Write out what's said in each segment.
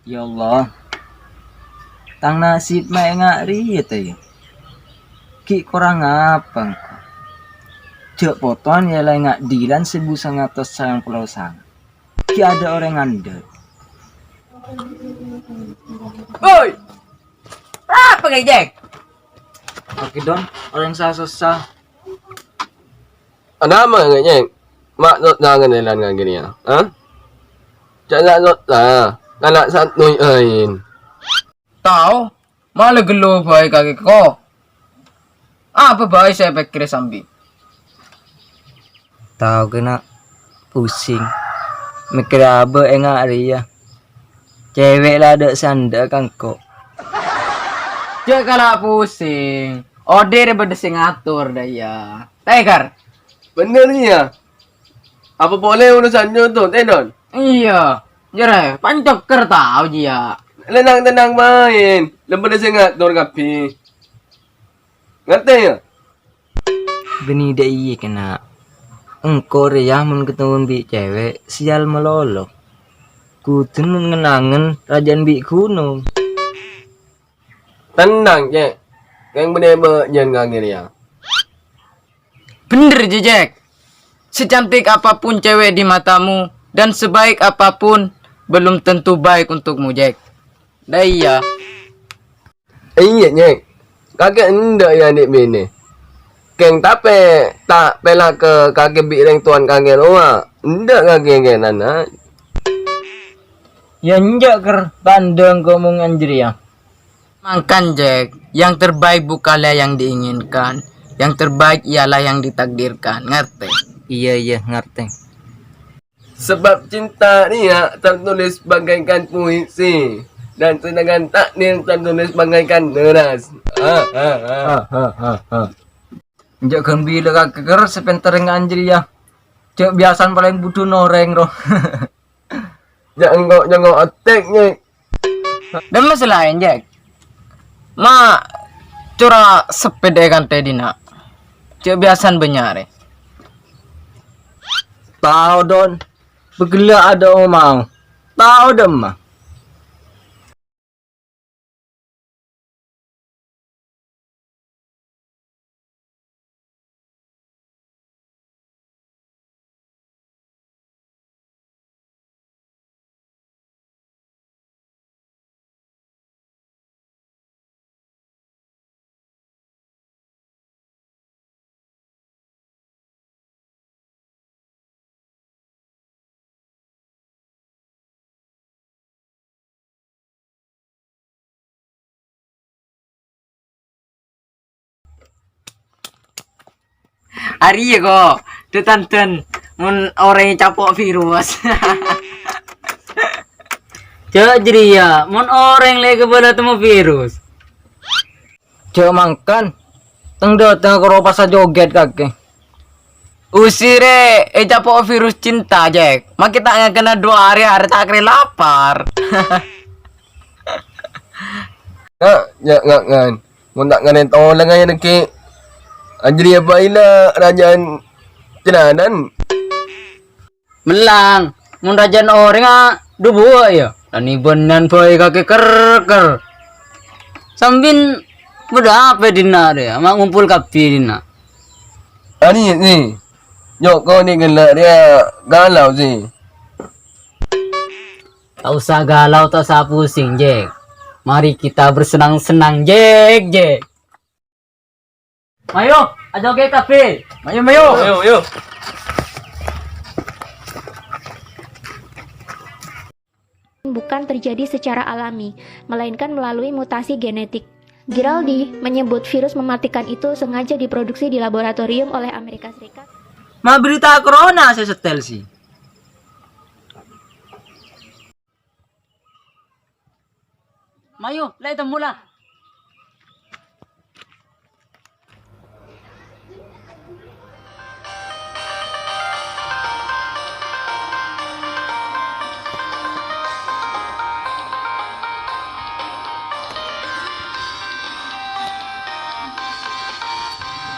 Ya Allah, tang nasib mae ngari ya. Ki kurang apa engko? Cek poton ya lai ngak dilan 1990 Ki ada orang ngandel. Woi, apa kayak Jack? Oke don, orang sah. Ada apa nganya? Mak not jangan nelan ngan gini ya. Ha? Jangan not lah. Kalau satu ain. Tahu, malah gelo baik kaki kok. Apa baik saya pikir sambil. Tahu kena pusing. Mikir apa engak ria. Cewek lah ada sanda kan kok. Jack kalau pusing. Order daripada sing ngatur dah ya. Tiger. Bener ni ya. Apa boleh urusannya tu, Tenon? Iya. Jere, pancok ker tahu dia. Tenang main. Lepas dia ngatur kapi. Ngerti ya? Beni dah iya kena. Engkau ria mun ketemu bi cewek sial melolo. Kudu ngenangen rajaan bi kuno. Tenang, Jack. Yang benar-benar jangan gini ya. Bener je Jack. Secantik apapun cewek di matamu dan sebaik apapun belum tentu baik untukmu Jack. Dah iya. Iya, Jack. Kakek endak ya adik bini. Keng tapi tak pela ke kakek bi reng tuan kakek loa. Endak kakek nana. Ya njak ker pandang ngomongan jeria. Makan Jack, yang terbaik bukanlah yang diinginkan. Yang terbaik ialah yang ditakdirkan. Ngerti? Iya ngerti. Sebab cinta ni ya tertulis bagaikan puisi. Dan sedangkan takdir tertulis bagaikan deras. Njak gembira kakek ker sepentering anjir ya. Cek biasan paling butuh noreng roh. Jangan oteknya. Dan masalah lain Jack. Ma cura sepeda kan tadi nak. Cek biasan benyare. Tahu don. Begela ada omang. Tahu demah. Ari ya kok. Tetanten mun orang capok virus. Cek jeria. Mon orang lagi pada temu virus. Cek makan. Teng datang ke pasar joget kakek. Usire, capok virus cinta Jack. Mak kita nggak kena 2 hari tak kira lapar. Ngan. Mun tak nganen tolong aja nak. Anjri apa ila rajaan cenanan. Melang, mun rajan orang dubu ya. Dan ibanan boy kaki ker. Sambin berapa dina dia, mak ngumpul kapi dina. Ani ni. Yo kau ni gelak dia galau sih. Tak usah galau, tak usah pusing Jack. Mari kita bersenang-senang Jack. Mayo, aja ke kafe. Mayo. Yo. Bukan terjadi secara alami, melainkan melalui mutasi genetik. Giraldi menyebut virus mematikan itu sengaja diproduksi di laboratorium oleh Amerika Serikat. Ma berita corona saya setel sih. Mayo, lai mula.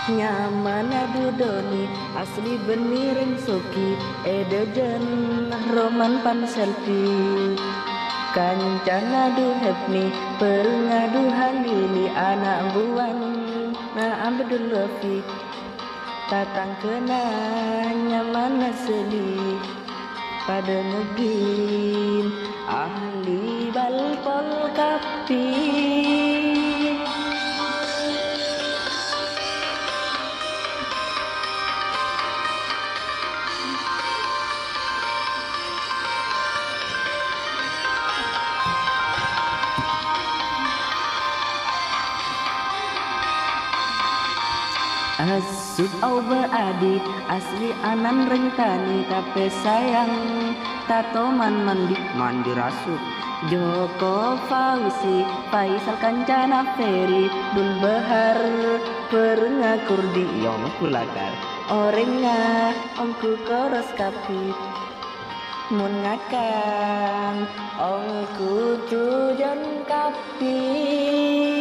Nyaman dudoni asli beniring soki edejen roman pan selfie kancana du hepni pengadu halili anak buan na Abdul Rafi tatang kenanya mana seli pada negin ahli balpol kapi Asud au beradi asli anan rentani tapi sayang tato mandi rasuk Joko Fauzi Faisal Kancana Ferry Dul Bahar Perengakur di Yom Kulakar Orangnya ongku koros kapit Mun ngakan ongku tujan kapit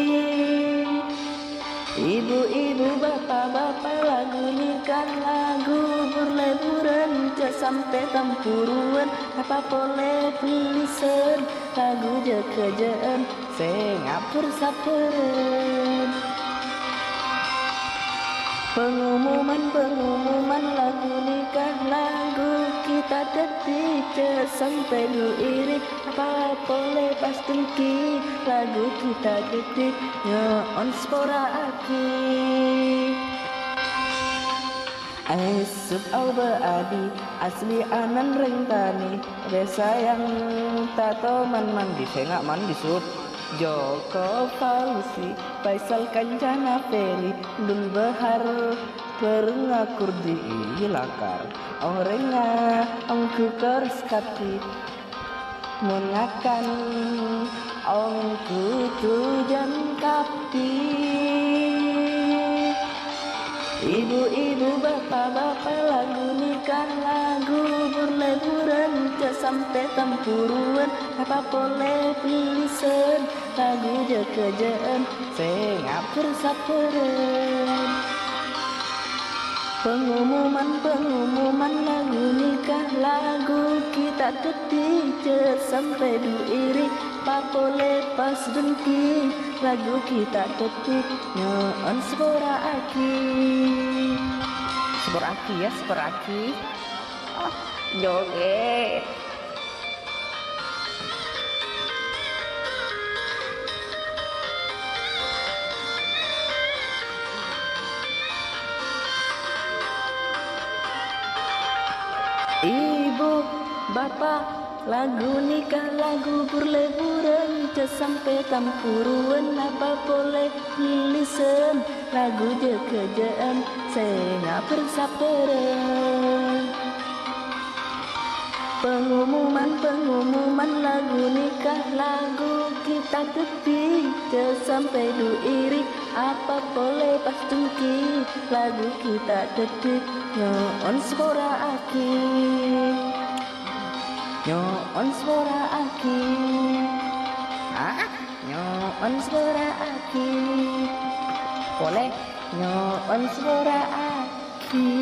Ibu-ibu, bapak-bapak lagu nikah lagu berleburan cak sampai tampuruan apa boleh tulisan lagu jekejaan sengapur saperen pengumuman lagu nikah lagu kita detik cak sampai duirik apa boleh pas dengki lagu kita detik on spora aki Esuk au beradi asli anan rentani desa yang tato man mandi sengak mandi sud Joko Fauzi Faisal Kancana Ferry Dul Bahar Perengakur di Lakar Orangnya ongku kers kapi Mengakan ongku tujan kapi Ibu-ibu, bapak-bapak lagu nikah lagu berleburan cak sampai tampuruan apa boleh tulisan lagu jekejaan sengapur saperen pengumuman lagu nikah lagu kita detik cak sampai duirik apa boleh pas dengki lagu kita detik nyon spora aki ya spora aki joget ibu bapak lagu nikah lagu berleburan cak sampai tampuruan apa boleh tulisan lagu jekejaan sengapur saperen pengumuman lagu nikah lagu kita detik cak sampai duirik apa boleh pas dengki lagu kita detik nyon spora aki nyon spora aki nyon spora aki boleh nyon spora aki